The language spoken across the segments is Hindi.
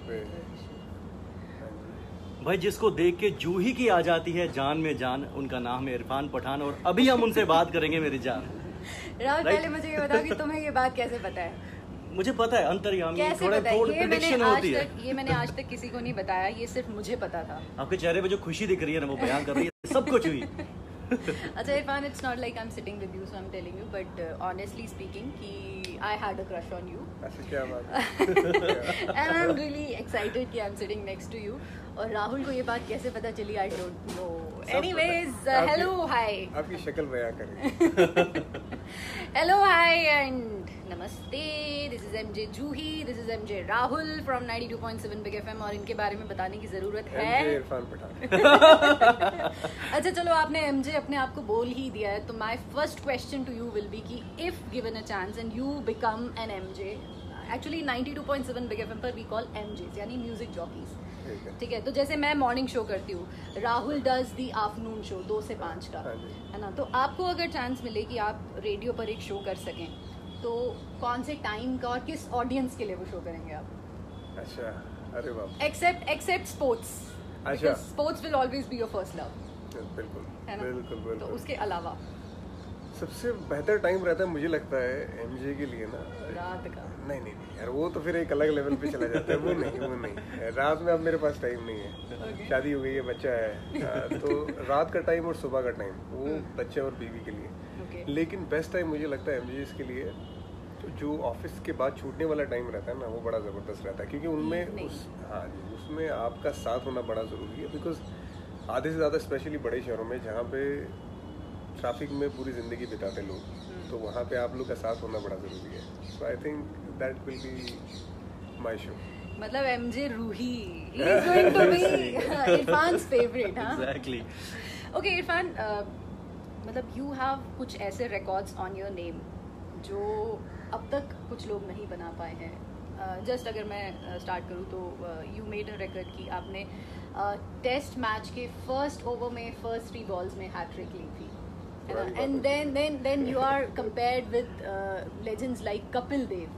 पे। हाँ जी। भाई जिसको देख के जूही की आ जाती है जान में जान, उनका नाम है इरफान पठान और अभी हम उनसे बात करेंगे मेरी जान। राहुल पहले मुझे ये बताओ कि तुम्हें ये बात कैसे पता है? मुझे पता है अंतर्यामी, थोड़ा प्रेडिक्शन होती है। ये मैंने आज तक किसी को नहीं बताया, ये सिर्फ मुझे पता था। आपके चेहरे पे जो खुशी दिख रही है ना वो बयान कर रही है सब कुछ हुई। अच्छा Irfan, it's not like I'm sitting with you so I'm telling you, but honestly speaking कि I had a crush on you. ऐसे क्या बात है? And I'm really excited कि I'm sitting next to you. और राहुल को ये बात कैसे पता चली I don't know. Anyways, hello, hi. आपकी शक्ल बयां करें। Hello, hi and नमस्ते. This is MJ Juhi. This is MJ Rahul from 92.7 Big FM और इनके बारे में बताने की जरूरत है। MJ इरफान पठान। अच्छा चलो, आपने MJ अपने आप को बोल ही दिया है, तो my first question to you will be कि if given a chance and you become an MJ, actually 92.7 Big FM पर we call MJs यानी म्यूजिक जॉकीज, ठीक है? तो जैसे मैं मॉर्निंग शो करती हूँ, Rahul does the afternoon show 2 से 5 का, है ना? तो आपको अगर चांस मिले कि आप रेडियो पर एक शो कर सकें, तो कौन से टाइम का और किस ऑडियंस के लिए वो शो करेंगे आप? अच्छा, अरे बाप। एक्सेप्ट स्पोर्ट्स, अच्छा, sports will always be your first love. बिल्कुल, है ना? बिल्कुल। तो उसके अलावा सबसे बेहतर टाइम रहता है मुझे लगता है एमजे के लिए ना रात का। नहीं यार, वो तो फिर एक अलग लेवल पे चला जाता है। वो नहीं रात में अब मेरे पास टाइम नहीं है। शादी हो गई है, बच्चा है, तो रात का टाइम और सुबह का टाइम वो बच्चे और बीवी के लिए। लेकिन बेस्ट टाइम मुझे लगता है एमजे के लिए तो जो ऑफिस के बाद छूटने वाला टाइम रहता है ना, वो बड़ा ज़बरदस्त रहता है, क्योंकि उनमें उसमें आपका साथ होना बड़ा ज़रूरी है। बिकॉज आधे से ज़्यादा स्पेशली बड़े शहरों में जहाँ पे ट्रैफिक में पूरी ज़िंदगी बिताते लोग, तो वहाँ पे आप लोग का साथ होना बड़ा ज़रूरी है। So I think that will be my show. मतलब MJ Ruhi, he is going to be Irfan's favorite, हाँ? Exactly. Okay, इरफान, मतलब you have कुछ ऐसे records on your name जो अब तक कुछ लोग नहीं बना पाए हैं। जस्ट अगर मैं स्टार्ट करूँ तो यू मेड अ रिकॉर्ड कि आपने टेस्ट मैच के फर्स्ट ओवर में फर्स्ट 3 बॉल्स में हैट्रिक ली थी, and then you are compared with legends like Kapil Dev,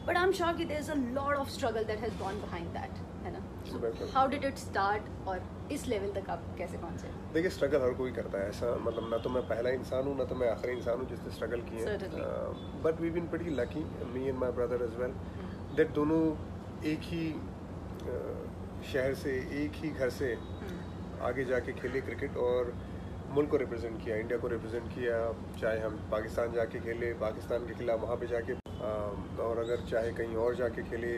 but I'm sure that there's a lot of struggle that has gone behind that, है ना? So how did it start और इस लेवल तक आप कैसे पहुंचे? देखिए, स्ट्रगल हर कोई करता है, ऐसा मतलब ना तो मैं पहला इंसान हूँ ना तो मैं आखिरी इंसान हूँ जिसने स्ट्रगल किए हैं। But we been pretty lucky, me and my brother as well, that दोनों एक ही शहर से एक ही घर से आगे जाके खेले क्रिकेट और मुल्क को रिप्रेजेंट किया, इंडिया को रिप्रेजेंट किया। चाहे हम पाकिस्तान जाके खेले, पाकिस्तान के खिलाफ वहाँ पे जाके, और अगर चाहे कहीं और जाके खेले,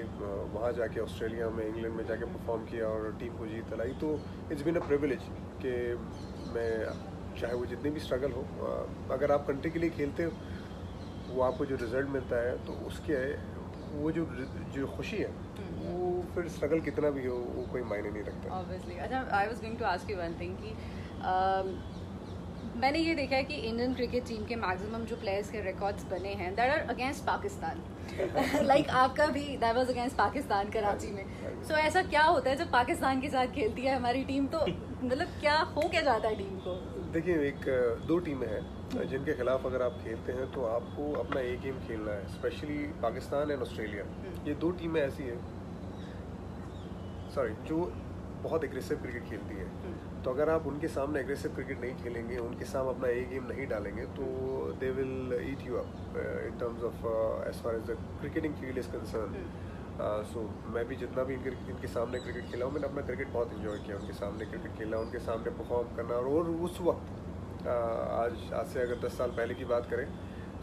वहाँ जाके ऑस्ट्रेलिया में, इंग्लैंड में जाके परफॉर्म किया और टीम को जीत लाई। तो इट्स बीन अ प्रिविलेज कि मैं, चाहे वो जितनी भी स्ट्रगल हो, अगर आप कंट्री के लिए खेलते हो, वो आपको जो रिजल्ट मिलता है तो उसके वो जो खुशी है वो फिर स्ट्रगल कितना भी हो वो कोई मायने नहीं रखता। Obviously. अच्छा, I was going to ask you one thing कि मैंने ये देखा है कि इंडियन क्रिकेट टीम के मैक्सिमम जो प्लेयर्स के रिकॉर्ड्स बने हैं that are against Pakistan, like आपका भी that was against Pakistan Karachi में। सो ऐसा क्या होता है जब पाकिस्तान के साथ खेलती है हमारी टीम, तो मतलब क्या हो क्या जाता है टीम को? देखिए, 2 टीमें हैं जिनके खिलाफ अगर आप खेलते हैं तो आपको अपना एक गेम खेलना है, स्पेशली पाकिस्तान एंड ऑस्ट्रेलिया। ये 2 टीमें ऐसी हैं जो बहुत एग्रेसिव क्रिकेट खेलती है। तो अगर आप उनके सामने एग्रेसिव क्रिकेट नहीं खेलेंगे, उनके सामने अपना एक गेम नहीं डालेंगे, तो they will eat you up in terms of as far as the cricketing field is concern. So मैं भी जितना भी इनके सामने क्रिकेट खेला हूँ, मैंने अपना क्रिकेट बहुत इन्जॉय किया, उनके सामने क्रिकेट खेलना, उनके सामने परफॉर्म करना। और उस वक्त आज से अगर 10 साल पहले की बात करें,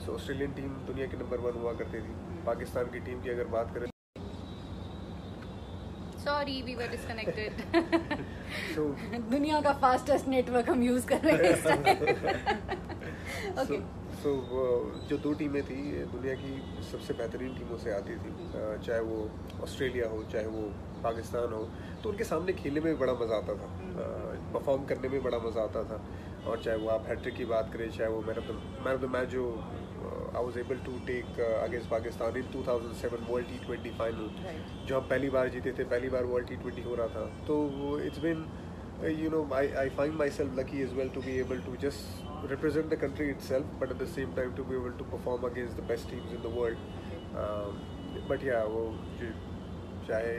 सो ऑस्ट्रेलियन टीम दुनिया की नंबर 1 हुआ करती थी। पाकिस्तान की टीम की अगर बात करें, Sorry, we were disconnected. दुनिया का फास्टेस्ट नेटवर्क हम यूज कर रहे हैं इस टाइम। ओके, सो जो 2 टीमें थी दुनिया की सबसे बेहतरीन टीमों से आती थी, चाहे वो ऑस्ट्रेलिया हो चाहे वो पाकिस्तान हो, तो उनके सामने खेलने में भी बड़ा मज़ा आता था, परफॉर्म करने में बड़ा मज़ा आता था। और चाहे वो आप हैट्रिक की बात करें, चाहे वो मैन ऑफ द मैच जो I was able to take against Pakistan in 2007 World T20 final, जो हम पहली बार जीते थे, पहली बार World T20 हो रहा था। तो it's been, you know, I find myself lucky as well to be able to just represent the country itself, but at the same time to be able to perform against the best teams in the world. But yeah, वो चाहे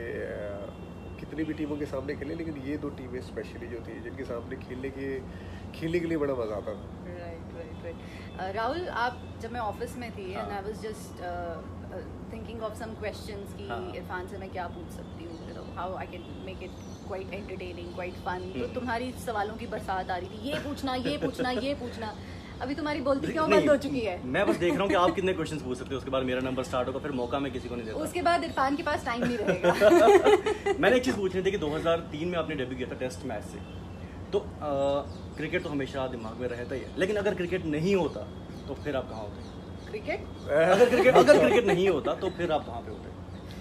कितनी भी टीमों के सामने खेले, लेकिन ये 2 टीमें स्पेशली जो थी जिनके सामने खेलने के लिए बड़ा मजा आता था। राइट। राहुल, आप जब मैं ऑफिस में थी and I was just thinking of some questions कि इरफान से मैं क्या पूछ सकती हूँ, you know how I can make it quite entertaining, quite fun. तो तुम्हारी सवालों की बरसात आ रही थी, ये पूछना ये पूछना ये पूछना। अभी तुम्हारी बोलती क्यों बंद हो चुकी है? मैं बस देख रहा हूँ कि आप कितने क्वेश्चंस पूछ सकते हो, उसके बाद मेरा नंबर स्टार्ट होगा, फिर मौका मैं किसी को नहीं देता। उसके बाद इरफान के पास टाइम नहीं रहेगा। मैंने एक चीज़ पूछनी थी कि 2003 में आपने डेब्यू किया था टेस्ट मैच से, तो क्रिकेट तो हमेशा दिमाग में रहता ही है, लेकिन अगर क्रिकेट नहीं होता तो फिर आप कहाँ होते? क्रिकेट अगर क्रिकेट नहीं होता तो फिर आप कहाँ पे होते?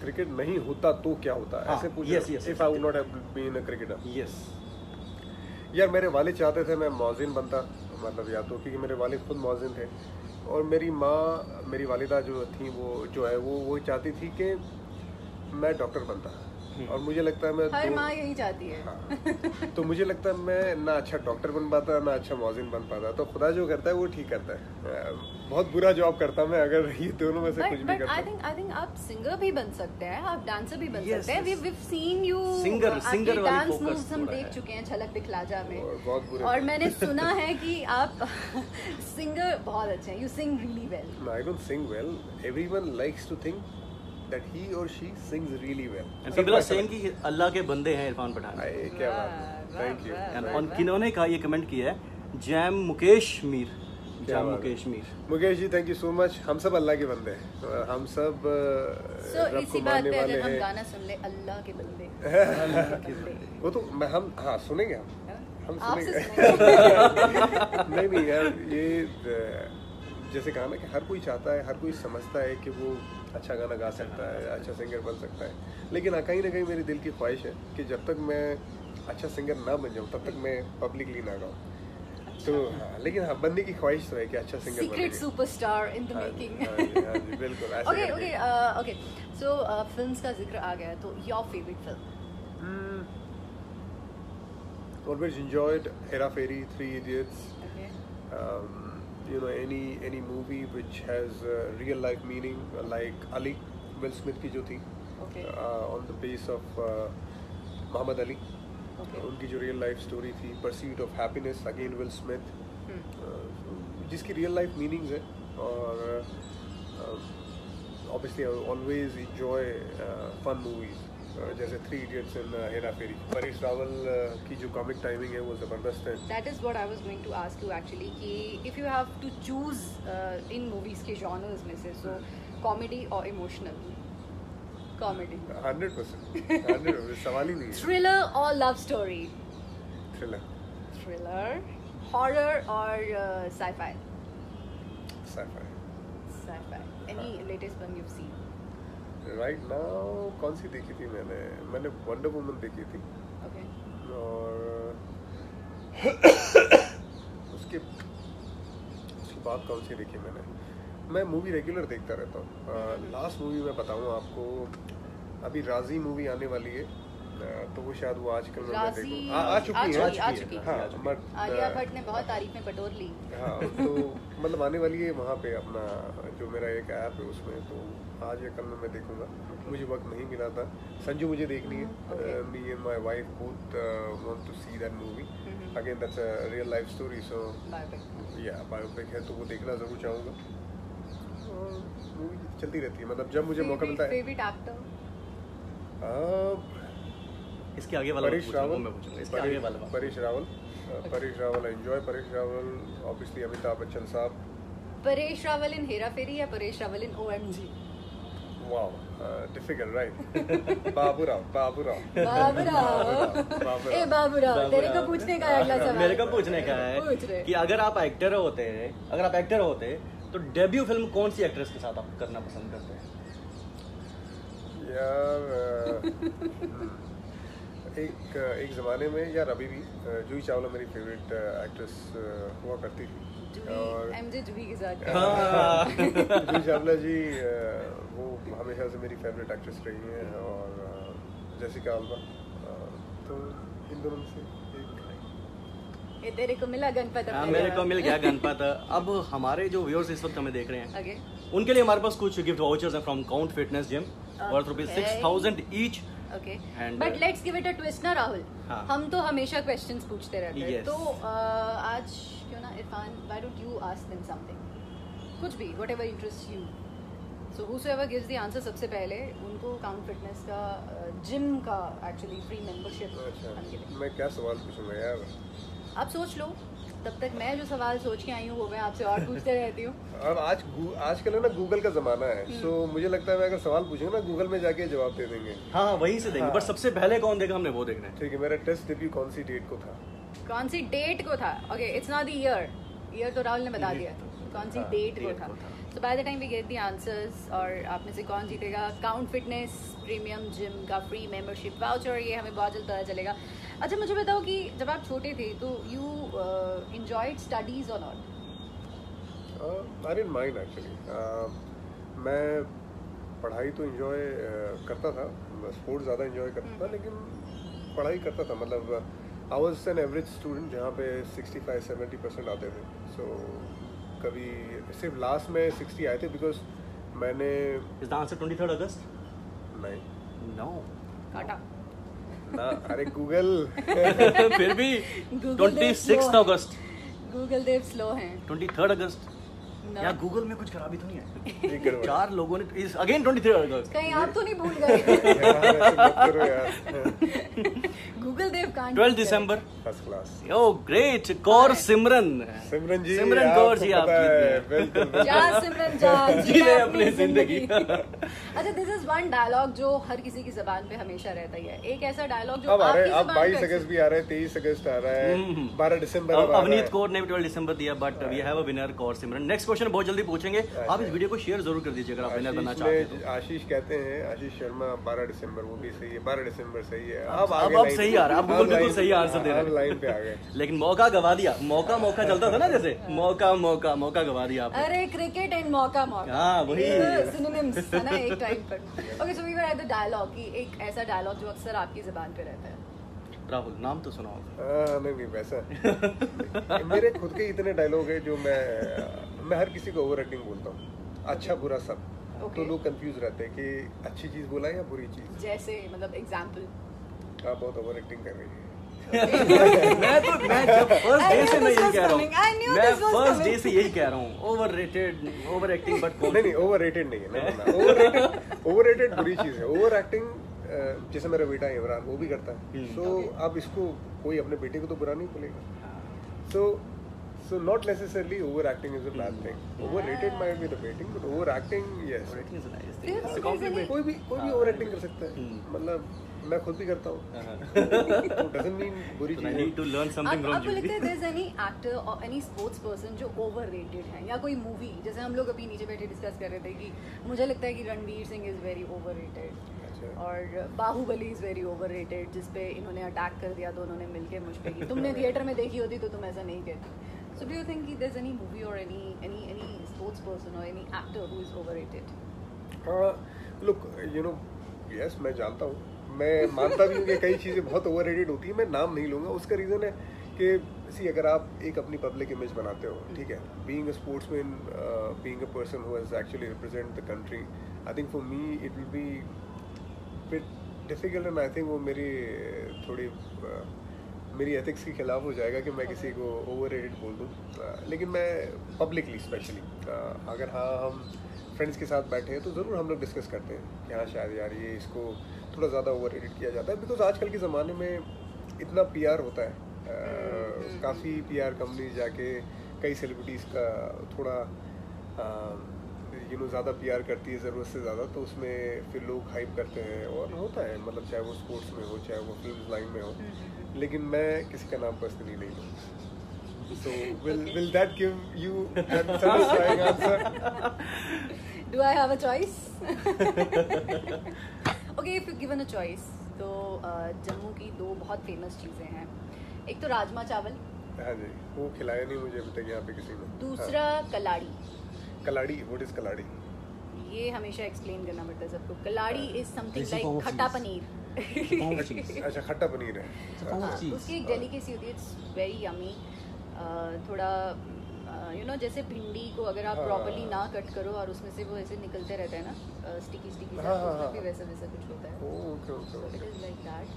क्रिकेट नहीं होता तो क्या होता? ऐसे पूछ। If I would not have been a cricketer. Yes यार, मेरे वालिद चाहते थे मैं मौजिन बनता, मतलब या तो क्योंकि मेरे वालिद खुद मौजिन थे, और मेरी माँ, मेरी वालिदा जो थी वो चाहती थी कि मैं डॉक्टर बनता, और मुझे लगता है मैं हर माँ यही चाहती है। हाँ। तो मुझे लगता है मैं ना अच्छा डॉक्टर बन पाता ना अच्छा मौजिन बन पाता, तो खुदा जो करता है वो ठीक करता है। बहुत बुरा जॉब करता मैं अगर ये दोनों में से कुछ भी करता। आई थिंक आप सिंगर भी बन सकते हैं, आप डांसर भी बन सकते हैं। we've seen you singer dance moves हम देख चुके हैं झलक दिखला जा में, बहुत बुरे। और मैंने सुना है कि आप सिंगर बहुत अच्छे हैं, you sing really well. I don't sing well, everyone likes to think that he or she sings really well. And people are saying कि अल्लाह के बंदे हैं इरफान पठान। क्या बात है, थैंक यू। और किन्होंने कहा, ये कमेंट किया है जैम Mukesh Mir. Mukesh ji, thank you so much. हम सब अल्लाह के बंदे हैं, हम सब रब को मानने वाले हैं। हम गाना सुन ले, अल्लाह के बंदे। वो तो हम हाँ सुनेंगे, हम सुनेंगे। नहीं यार, ये जैसे कहा ना कि हर कोई चाहता है, हर कोई समझता है कि वो अच्छा गाना गा सकता है, अच्छा सिंगर बन सकता है, लेकिन कहीं ना कहीं मेरे दिल की ख्वाहिश है कि जब तक मैं अच्छा सिंगर ना बन जाऊँ तब तक मैं पब्लिकली ना गाऊँ। तो लेकिन हाँ, बनने की ख्वाहिश तो है कि अच्छा सिंगर बने। Secret superstar in the making. बिल्कुल। ओके सो फिल्म्स का जिक्र आ गया, तो your favourite film? Always enjoyed Hera Fairy, Three Idiots. Okay. You know, any movie which has real life meaning, like Ali, Will Smith की जो थी, Okay. On the base of Muhammad Ali. Okay. उनकी जो रियल लाइफ स्टोरी थी, Pursuit of Happiness, again Will Smith, जिसकी रियल लाइफ मीनिंग्स है, और obviously I always enjoy fun movies, जैसे three idiots and Hera Pheri. Paresh Rawal की जो कॉमिक टाइमिंग है वो ज़बरदस्त है। That is what I was going to ask you actually, कि if you have to choose in movies के जॉनर्स में से, सो कॉमेडी और इमोशनल? कॉमेडी 100%, सवाल ही नहीं है। थ्रिलर और लव स्टोरी? थ्रिलर। हॉरर और sci-fi? Sci-fi. Any latest one you've seen? Right now कौन सी देखी थी मैंने वंडर वुमन देखी थी। Okay. और उसके बाद कौन सी देखी मैं मूवी रेगुलर देखता रहता हूँ। लास्ट मूवी मैं बताऊँ आपको, अभी राजी मूवी आने वाली है, तो वो शायद वो आजकल मैं देखूँ, आ चुकी है। हाँ, बट आलिया भट्ट ने बहुत तारीफें बटोर ली। हाँ, तो मतलब आने वाली है वहाँ पे अपना जो मेरा एक ऐप है उसमें, तो आज या कल में मैं देखूंगा। मुझे वक्त नहीं मिला था। संजू मुझे देखनी है, me and my wife both want to see that movie. Again that's a real life story, so biopic है, तो वो देखना जरूर चाहूँगा। मूवी चलती रहती है, मतलब जब मुझे मौका मिलता है। Favourite actor? इसके आगे वाला Paresh Rawal. Paresh Rawal enjoy Paresh Rawal, obviously Amitabh Bachchan sahab. Paresh Rawal in Hera Pheri या Paresh Rawal in OMG? Wow, difficult, right. Baburao. ए बाबूराव, तेरे को पूछने का है अगला सवाल। मेरे को पूछने का है कि अगर आप एक्टर होते तो डेब्यू फिल्म कौन सी एक्ट्रेस के साथ आप करना पसंद करते हैं? यार एक ज़माने में, यार अभी भी जूही चावला मेरी फेवरेट एक्ट्रेस हुआ करती थी। और MJ जूही के साथ जूही चावला जी वो हमेशा से मेरी फेवरेट एक्ट्रेस रही हैं, और जेसिका अल्बा, तो इन दोनों में से एक। तेरे को मिला गणपत? हाँ, मेरे को मिल गया गणपत। अब हमारे जो व्यूअर्स इस वक्त हमें देख रहे हैं, उनके लिए हमारे पास कुछ गिफ्ट वाउचर्स हैं from count fitness gym. worth rupees 6,000 each. Okay. And But let's give it a twist ना राहुल. हाँ. हम तो हमेशा questions पूछते रहते हैं. Yes. तो आज क्यों ना Irfan, why don't you ask them something? कुछ भी, whatever interests you. So whosoever gives the answer सबसे पहले उनको काउंट फिटनेस का जिम का एक्चुअली फ्री मेंबरशिप. अच्छा, मैं क्या सवाल पूछूंगा यार? आप सोच लो, तब तक मैं जो सवाल सोच के आई हूँ वो मैं आपसे और पूछते रहती हूँ. अब आजकल है ना गूगल का जमाना है, सो मुझे लगता है मैं अगर सवाल पूछूंगा ना गूगल में जाके जवाब दे देंगे. हाँ वहीं से देंगे, हाँ. बट सबसे पहले कौन देगा हमने वो देखना है. ठीक है, मेरा टेस्ट डेब्यू कौन सी डेट को था? कौन सी डेट को था? Okay, it's not the year. Year तो राहुल ने बता दिया. कौन सी डेट को था? So by the time we get the answers, और आप में से कौन जीतेगा काउंट फिटनेस प्रीमियम जिम का फ्री मेंबरशिप वाउचर, ये हमें बहुत जल्द पता चलेगा. अच्छा मुझे बताओ कि जब आप छोटे थे तो यू एंजॉयड स्टडीज और not? I didn't mind actually. मैं पढ़ाई तो एंजॉय करता था, स्पोर्ट्स ज़्यादा एंजॉय करता था, लेकिन पढ़ाई करता था. मतलब I was an average student जहाँ पे 65-70% आते थे. सो कभी सिर्फ लास्ट में 60 आए थे बिकॉज मैंने. Is the answer 23rd August? नहीं. No. काटा. ना, अरे गूगल. फिर भी 26th August. गूगल देव स्लो हैं. 23rd August. No. यार गूगल में कुछ खराबी तो नहीं है? ये करो. 4 लोगों ने इस अगेन 23rd August. कहीं आप तो नहीं भूल गए? यार ऐसे मत करो यार. गूगल देव कांट. 12 December. First class. Oh great. Kaur Simran. Simran ji. Simran Kaur ji आप बिल्कुल. जा सिमरन जा, जी ले अपनी जिंदगी. अच्छा, दिस इज वन डायलॉग जो हर किसी की जबान पे हमेशा रहता ही है. एक ऐसा डायलॉग जो अब आ रहे आपकी हैं. अब जबान 22 पे अगस्त भी आ रहा है, 23 अगस्त आ रहा है, 12 दिसंबर अब अब आ रहा अवनीत है. कौर ने भी 12 दिसंबर दिया, but we have a winner Kaur Simran. Next question बहुत जल्दी पूछेंगे. आप इस वीडियो को शेयर जरूर कर दीजिए अगर आप विनर बनना चाहते हैं तो. आशीष कहते हैं, आशीष शर्मा 12 दिसंबर, वो भी सही है. 12 दिसंबर सही है. अब सही आ रहा है. अब गूगल बिल्कुल सही आंसर दे रहा है. लाइन पे आ गए. लेकिन मौका गवा दिया. मौका चलता था ना, जैसे मौका गवा दिया आपने. अरे क्रिकेट एंड मौका. हाँ वही सिनोनिम्स है ना एक टाइम पर. Okay, so we were at the dialogue कि एक ऐसा डायलॉग जो अक्सर आपकी जुबान पे रहता है. राहुल नाम तो सुनाओ. नहीं वैसा. मेरे खुद के इतने डायलॉग है जो मैं हर किसी को ओवर एक्टिंग बोलता हूँ. अच्छा बुरा सब. तो लोग कंफ्यूज रहते हैं कि अच्छी चीज बोला या बुरी चीज. जैसे मतलब एग्जांपल. आप बहुत ओवर एक्टिंग कर रही है. मैं जब फर्स्ट डे से मैं यही कह रहा हूँ. मैं फर्स्ट डे से यही कह रहा हूँ. ओवर एक्टिंग बट नहीं ओवर रेटेड नहीं है. ओवर रेटेड बुरी चीज है. ओवर एक्टिंग जैसे मेरा बेटा इमरान वो भी करता है. सो अब इसको कोई अपने बेटे को तो बुरा नहीं बोलेगा. So not necessarily overacting is a bad thing. Overrated might be the baiting, but overacting yes. Overacting is a nice thing. It's a compliment. कोई भी overacting कर सकता है. मतलब मैं खुद भी करता हूँ. Doesn't mean बुरी चीज. I need to learn something from आपको you. लगता है there's any actor or any sports person जो overrated है, या कोई मूवी जैसे हम लोग अभी नीचे बैठे डिस्कस कर रहे थे कि मुझे लगता है कि Ranveer Singh is very overrated और बाहुबली इज वेरी ओवररेटेड, जिसपे इन्होंने अटैक कर दिया दोनों ने मिलके मुझ पे. तुमने थिएटर में देखी होती तो तुम ऐसा नहीं कहती. So do you think there's any movie or any sports person or any actor who is overrated? Look, you know, yes, मैं जानता हूँ. मैं मानता भी हूँ कि कई चीज़ें बहुत ओवररेटेड होती हैं. मैं नाम नहीं लूँगा. उसका रीज़न है कि अगर आप एक अपनी पब्लिक इमेज बनाते हो, ठीक है, being a sportsman, being a person who has actually represent the country, I think for me it will be bit difficult. And I think वो मेरी एथिक्स के खिलाफ हो जाएगा कि मैं किसी को ओवररेटेड बोल दूँ. लेकिन मैं पब्लिकली स्पेशली अगर हाँ हम फ्रेंड्स के साथ बैठे हैं तो ज़रूर हम लोग डिस्कस करते हैं कि हाँ शायद यार ये इसको थोड़ा ज़्यादा ओवररेटेड किया जाता है. बिकॉज आजकल के ज़माने में इतना PR होता है. काफ़ी PR कंपनी जाके कई सेलिब्रिटीज़ का थोड़ा ज़्यादा PR करती है ज़रूरत से ज़्यादा, तो उसमें फिर लोग हाइप करते हैं और होता है. मतलब चाहे वो स्पोर्ट्स में हो चाहे वो फिल्म लाइन में हो. लेकिन मैं किसी का नाम पर्सनली नहीं लूँ. So will that give you that satisfying answer? Do I have a choice? Okay, if you're given a choice, तो जम्मू की 2 बहुत फेमस चीज़ें हैं. एक तो राजमा चावल. हाँ जी, वो खिलाया नहीं मुझे अभी तक यहाँ पे किसी ने. दूसरा कलाड़ी. कलाड़ी, व्हाट इज कलाड़ी? ये हमेशा एक्सप्लेन करना पड़ता है सबको. कलाड़ी इज समथिंग लाइक खट्टा पनीर. अच्छा, खट्टा पनीर है. उसकी एक डेलिकेसी होती है. It's very yummy. थोड़ा यू नो जैसे भिंडी को अगर आप प्रॉपर्ली ना कट करो और उसमें से वो ऐसे निकलते रहते हैं ना स्टिकी उसमें भी वैसा वैसा कुछ होता है. So it is like that.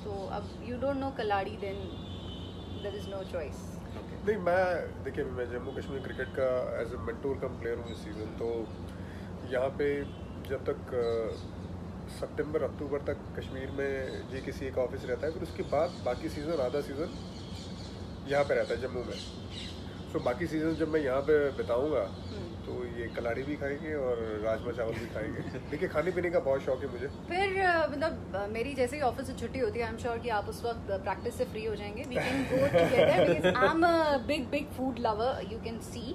तो अब you don't know kalari then there is no choice. नहीं, मैं जम्मू कश्मीर क्रिकेट का as a mentor cum player हूँ इस सीज़न. तो यहाँ पे जब तक सितंबर अक्टूबर तक कश्मीर में ये किसी एक ऑफिस रहता है, फिर उसके बाद बाकी सीज़न आधा सीज़न यहाँ पे रहता है जम्मू में. सो बाकी सीज़न जब मैं यहाँ पे बिताऊँगा तो ये कलाड़ी भी खाएंगे और राजमा चावल भी खाएंगे. देखिए, खाने पीने का बहुत शौक है मुझे. फिर मतलब मेरी जैसे ही ऑफिस से छुट्टी होती है, आई एम श्योर कि आप उस वक्त प्रैक्टिस से फ्री हो जाएंगे. We can go together because I am a big food lover, you can see.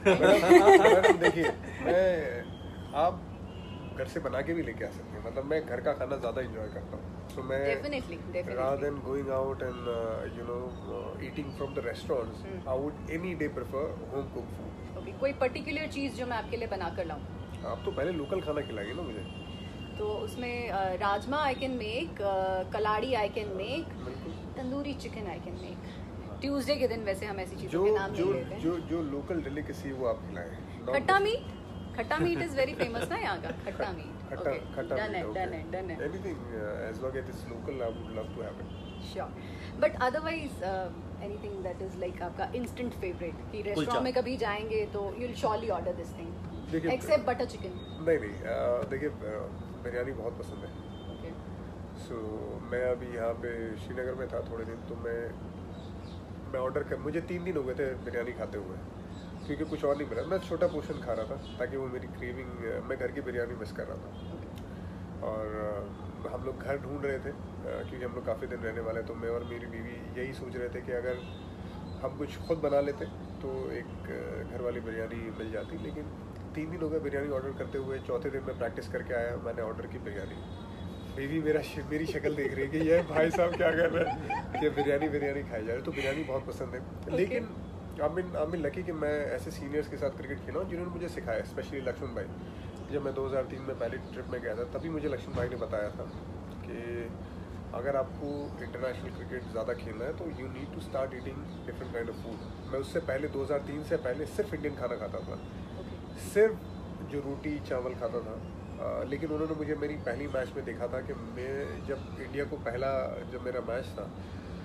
Madam देखिए, आप घर से बना के भी लेके आ सकते हैं. मतलब मैं घर का खाना ज़्यादा इंजॉय करता हूँ. सो मैं definitely rather than going out and eating from the restaurants, I would any day prefer home cooked food. Okay, कोई पर्टिकुलर चीज़ जो मैं आपके लिए बना कर लाऊँ? आप तो पहले लोकल खाना खिलाइए ना मुझे. तो उसमें राजमा आई can make, kalari I can make, tandoori chicken I can make. Tuesday के दिन वैसे हम ऐसी चीज़ों के नाम नहीं लेते हैं. जो लोकल डेलिकेसी है वो आप खिलाएं. खट्टा मीट इज वेरी फेमस ना यहाँ का. खट्टा meet. Done it. Anything as long as it's local, I would love to have it. Sure. But otherwise, anything that is like आपका instant favorite कि रेस्टोरेंट में कभी जाएंगे तो you'll surely order this thing. Except butter chicken. नहीं, देखिए बिरयानी बहुत पसंद है. Okay. So मैं अभी यहाँ पे श्रीनगर में था थोड़े दिन, तो मैं मुझे 3 दिन हो गए थे बिरयानी खाते हुए, क्योंकि कुछ और नहीं मिला. मैं छोटा पोर्शन खा रहा था ताकि वो मेरी क्रेविंग, मैं घर की बिरयानी मिस कर रहा था. और हम लोग घर ढूंढ रहे थे क्योंकि हम लोग काफ़ी दिन रहने वाले. तो मैं और मेरी बीवी यही सोच रहे थे कि अगर हम कुछ खुद बना लेते तो एक घर वाली बिरयानी मिल जाती. लेकिन 3 दिन हो गए बिरयानी ऑर्डर करते हुए. चौथे दिन मैं प्रैक्टिस करके आया, मैंने ऑर्डर की बिरयानी. बीवी मेरी शक्ल देख रही है कि ये भाई साहब क्या कर रहे हैं कि बिरयानी खाई जा रही. तो बिरयानी बहुत पसंद है. लेकिन आई मीन लकी कि मैं ऐसे सीनियर्स के साथ क्रिकेट खेला हूँ जिन्होंने मुझे सिखाया. स्पेशली लक्ष्मण भाई. जब मैं 2003 में पहली ट्रिप में गया था, तभी मुझे लक्ष्मण भाई ने बताया था कि अगर आपको इंटरनेशनल क्रिकेट ज़्यादा खेलना है तो you need to start eating different kind of food. मैं उससे पहले 2003 से पहले सिर्फ इंडियन खाना खाता था. सिर्फ जो रोटी चावल खाता था. लेकिन उन्होंने मुझे मेरी पहली मैच में देखा था कि मैं जब इंडिया को जब मेरा मैच था,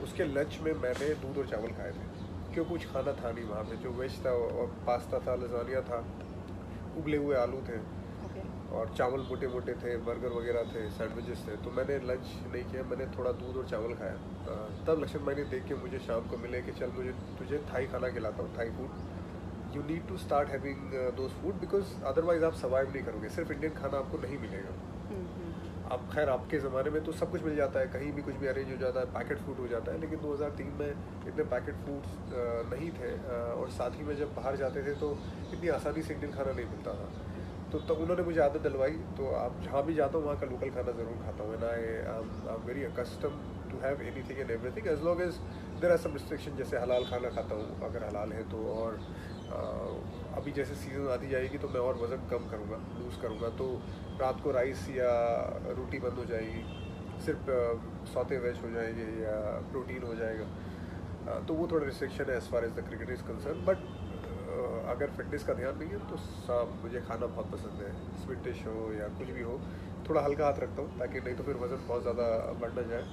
उसके लंच में मैंने दूध और चावल खाए थे. क्यों, कुछ खाना था नहीं वहाँ पे. जो वेज था और पास्ता था, लजानिया था, उबले हुए आलू थे और चावल मोटे मोटे थे, बर्गर वगैरह थे, सैंडविचेस थे. तो मैंने लंच नहीं किया, मैंने थोड़ा दूध और चावल खाया. तब लक्ष्मण भाई ने देख के मुझे शाम को मिले कि चल तुझे थाई खाना खिलाता हूँ, Thai food. You need to start having those food because otherwise आप सर्वाइव नहीं करोगे. सिर्फ इंडियन खाना आपको नहीं मिलेगा. अब खैर आपके ज़माने में तो सब कुछ मिल जाता है, कहीं भी कुछ भी अरेंज हो जाता है, पैकेट फूड हो जाता है. लेकिन 2003 में इतने पैकेट फूड्स नहीं थे. और साथ ही में जब बाहर जाते थे तो इतनी आसानी से इंडियन खाना नहीं मिलता था. तो उन्होंने मुझे आदत डलवाई. तो आप जहाँ भी जाता हूँ वहाँ का लोकल खाना ज़रूर खाता हूँ. And I am very accustom to have anything and everything as long as there are some restriction. जैसे हलाल खाना खाता हूँ अगर हलाल है तो. और अभी जैसे सीज़न आती जाएगी तो मैं और वज़न कम करूँगा, लूज़ करूँगा. तो रात को राइस या रोटी बंद हो जाएगी, सिर्फ सौते वेज हो जाएंगे या प्रोटीन हो जाएगा. तो वो थोड़ा रिस्ट्रिक्शन है as far as the cricket is concern. But अगर फिटनेस का ध्यान नहीं है तो मुझे खाना बहुत पसंद है. स्वीट डिश हो या कुछ भी हो, थोड़ा हल्का हाथ रखता हूँ ताकि नहीं तो फिर वज़न बहुत ज़्यादा बढ़ ना जाए.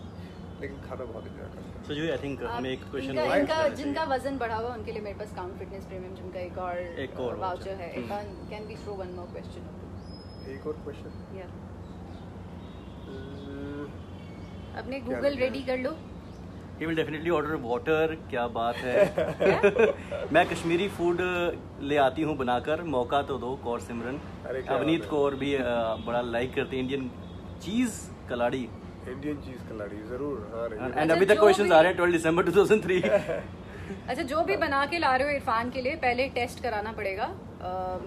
लेकिन खाना बहुत इंजॉय करता हूँ. सो जो आई थिंक हमें एक क्वेश्चन जिनका वजन बढ़ा हुआ उनके लिए मेरे पास काउंट फिटनेस प्रीमियम जिम का एक और वाउचर है. Can we throw one more question? एक और क्वेश्चन. अपने गूगल रेडी कर लो. He will definitely order water. क्या बात है. मैं कश्मीरी फूड ले आती हूँ बनाकर, मौका तो दो. कौर सिमरन, अवनीत कौर भी बड़ा लाइक करते हैं इंडियन चीज कलाड़ी. इंडियन चीज कलाड़ी जरूर. एंड अभी तक क्वेश्चंस आ रहे हैं 12 दिसंबर 2003. अच्छा, जो भी बना के ला रहे हो इरफान के लिए पहले टेस्ट कराना पड़ेगा.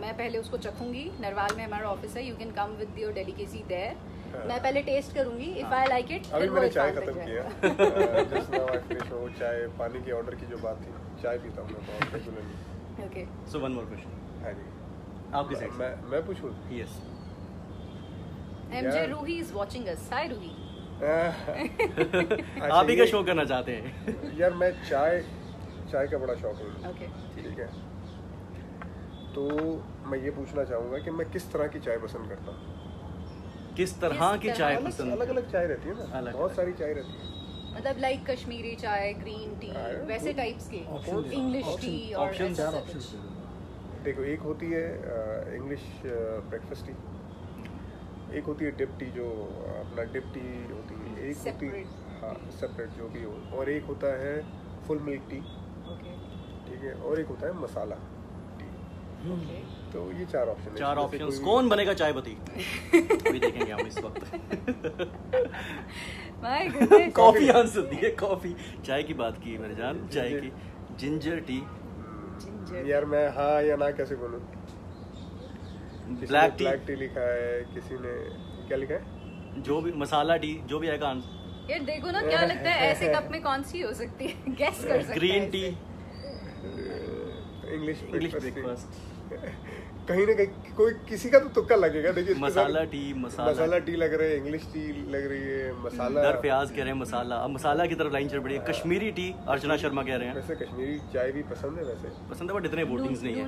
मैं पहले उसको चखूंगी. नरवाल में हमारा ऑफिस है, you can come with your delicacy there. मैं पहले टेस्ट करूंगी. इफ आई लाइक इट अभी मैंने चाय खत्म किया. Just now I finish. वो चाय पानी के ऑर्डर की जो बात थी, चाय पीता हूं मैं बहुत regularly. Okay, so one more question. हां जी, आपकी साइड मैं पूछूं? Yes. MJ Ruhi is watching us. Hi Ruhi. आप ही का शो करना चाहते हैं. यार मैं चाय चाय का बड़ा शौक है। ओके ठीक है, तो मैं ये पूछना चाहूँगा कि मैं किस तरह की चाय पसंद करता हूँ। किस तरह की चाय पसंद? अलग अलग चाय रहती है ना, बहुत सारी चाय रहती है। मतलब लाइक कश्मीरी चाय, ग्रीन टी, वैसे टाइप्स के, इंग्लिश टी और ऐसा कुछ। देखो, एक होती है इंग्लिश ब्रेकफास्ट टी, एक होती है डिप टी जो अपना डिप टी होती है, एक होती है हाँ सेपरेट जो भी हो, और एक होता है फुल मिल्क टी। ठीक है, और एक होता है मसाला टी। तो ये चार ऑप्शन है। 4 ऑप्शंस। कौन बनेगा चायपती? अभी देखेंगे हम इस वक्त। कॉफी आंसर दिए, कॉफी। चाय की बात की मेरे जान, चाय की जिंजर टी। यार मैं हाँ या ना कैसे बोलूं? ब्लैक टी लिखा है, किसी ने क्या लिखा है? जो भी मसाला टी, जो भी आएगा आंसर। यार देखो ना, क्या लगता है ऐसे कप में कौन सी हो सकती है? गेस कर सकते हैं। Green tea, English breakfast. कहीं ना कहीं कोई किसी का तो तुक्का लगेगा। देखिए, मसाला टी लग रहा है, इंग्लिश टी लग रही है, मसाला दर प्याज कह रहे हैं मसाला। अब मसाला की तरफ लाइन चल पड़ी है। कश्मीरी टी अर्चना शर्मा कह रहे हैं। वैसे कश्मीरी चाय भी पसंद है, वैसे पसंद है बट इतने वोटिंग्स नहीं है।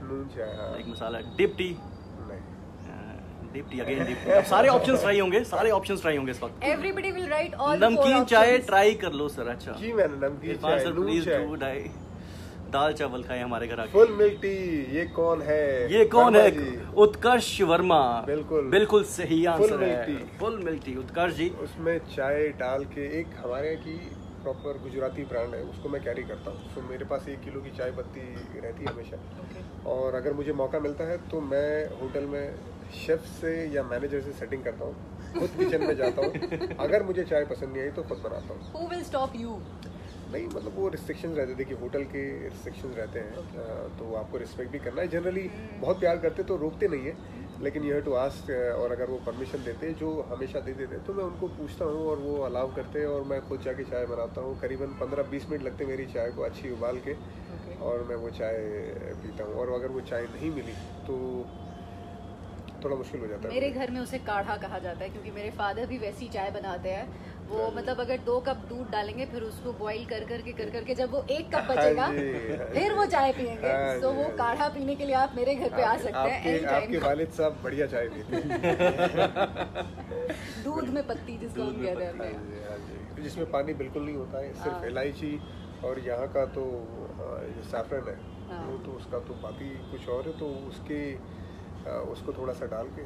नून चाय हाँ। एक मसाला dip tea, dip tea again dip tea. अब सारे ऑप्शंस ट्राई होंगे, इस वक्त। Everybody will write all. नमकीन चाय ट्राई कर लो सर। अच्छा जी, मैंने नमकीन चाय, नून चाय, दाल चावल खाए हमारे घर आके। फुल मिल्क टी, ये कौन है? उत्कर्ष वर्मा। बिल्कुल सही आंसर है, फुल मिल्क टी, उत्कर्ष जी। उसमें चाय डाल के, एक हमारे यहाँ की प्रॉपर गुजराती ब्रांड है, उसको मैं कैरी करता हूँ। तो मेरे पास 1 किलो की चाय पत्ती रहती है हमेशा। और अगर मुझे मौका मिलता है तो मैं होटल में शेफ से या मैनेजर से सेटिंग करता हूँ, खुद किचन में जाता हूँ। अगर मुझे चाय पसंद नहीं आई तो खुद बनाता हूँ। Who will stop you? नहीं, मतलब वो रिस्ट्रिक्शंस रहते हैं। देखिए, होटल के रिस्ट्रिक्शंस रहते हैं, तो आपको रिस्पेक्ट भी करना है। जनरली बहुत प्यार करते तो रोकते नहीं है, लेकिन यू हैव टू आस्क। और अगर वो परमिशन देते, जो हमेशा दे देते, तो मैं उनको पूछता हूँ और वो अलाउ करते हैं, और मैं खुद जाके चाय बनाता हूँ। करीबन 15-20 मिनट लगते हैं मेरी चाय को अच्छी उबाल के, और मैं वो चाय पीता हूँ। और अगर वो चाय नहीं मिली तो थोड़ा मुश्किल हो जाता है। मेरे घर में उसे काढ़ा कहा जाता है, क्योंकि मेरे फादर भी वैसी चाय बनाते हैं। वो मतलब अगर 2 कप दूध डालेंगे, फिर उसको बॉईल कर करके जब वो 1 कप बचेगा, फिर वो चाय पियेंगे। तो वो काढ़ा पीने के लिए आप मेरे घर पे आ सकते हैं। आपके वालिद साहब बढ़िया चाय पीते हैं। दूध में पत्ती जिसको हम कहते हैं, जिसमें पानी बिल्कुल नहीं होता है, सिर्फ इलायची। और यहाँ का तो सैफरन है, वो तो उसका तो बात ही कुछ और है। तो उसको थोड़ा सा डाल के,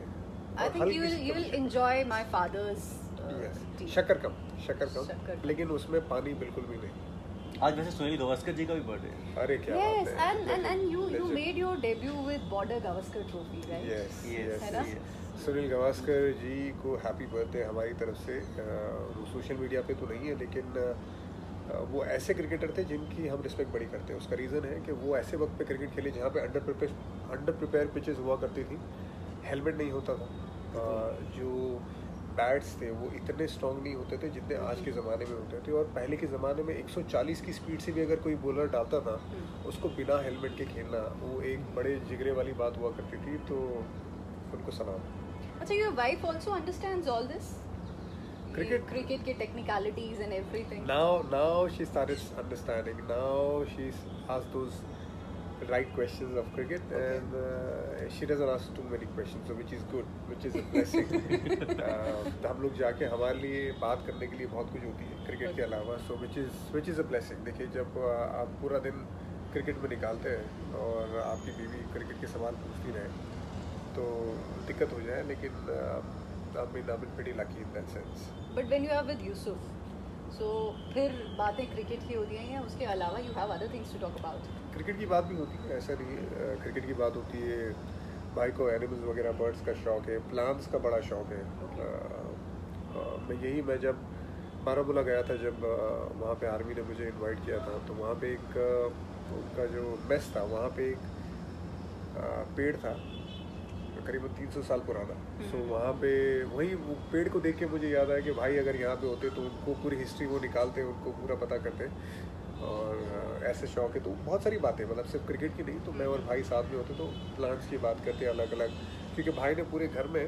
I think you will enjoy my father's tea. शक्कर कम, लेकिन उसमें पानी बिल्कुल भी नहीं। आज वैसे सुनील गावस्कर जी का भी बर्थडे है। अरे क्या बात है। and you made your debut with Border Gavaskar Trophy, right? Yes. Sunil Gavaskar जी को हैप्पी बर्थडे हमारी तरफ से। वो सोशल मीडिया पे तो नहीं है, लेकिन वो ऐसे क्रिकेटर थे जिनकी हम रिस्पेक्ट बड़ी करते हैं। उसका रीज़न है कि वो ऐसे वक्त पे क्रिकेट खेले जहाँ पे अंडर प्रिपेयर पिचेस हुआ करती थी, हेलमेट नहीं होता था, जो बैट्स थे वो इतने स्ट्रॉन्ग नहीं होते थे जितने आज के ज़माने में होते थे। और पहले के ज़माने में 140 की स्पीड से भी अगर कोई बॉलर डालता था, उसको बिना हेलमेट के खेलना वो एक बड़े जिगरे वाली बात हुआ करती थी। तो उनको सलाम। अच्छा, your wife also understands all this? Cricket के technicalities and everything. Now she started understanding. Now she's asked those right questions of cricket, and she doesn't ask too many questions, so which is good, which is a blessing. हम लोग जाके, हमारे लिए बात करने के लिए बहुत कुछ होती है क्रिकेट के अलावा, so which is a blessing. देखिए, जब आप पूरा दिन क्रिकेट में निकालते हैं और आपकी बीवी क्रिकेट के सवाल पूछती रहे तो दिक्कत हो जाए, लेकिन I've been pretty lucky in that sense. But when you are with Yusuf, so फिर बातें क्रिकेट की होती हैं या उसके अलावा you have other things to talk about? Cricket की बात भी होती है, ऐसा नहीं है। क्रिकेट की बात होती है, भाई को एनिमल्स वगैरह, बर्ड्स का शौक है, प्लांट्स का बड़ा शौक है। मैं जब बारामूला गया था, जब वहाँ पे आर्मी ने मुझे इनवाइट किया था, तो वहाँ पे एक उनका जो मेस था, वहाँ पे एक पेड़ था करीबन 300 साल पुराना। सो वहाँ पे वही वो पेड़ को देख के मुझे याद आया कि भाई अगर यहाँ पे होते तो उनको पूरी हिस्ट्री वो निकालते, उनको पूरा पता करते। और ऐसे शौक है तो बहुत सारी बातें, मतलब सिर्फ क्रिकेट की नहीं, तो मैं और भाई साथ में होते तो प्लांट्स की बात करते अलग अलग, क्योंकि भाई ने पूरे घर में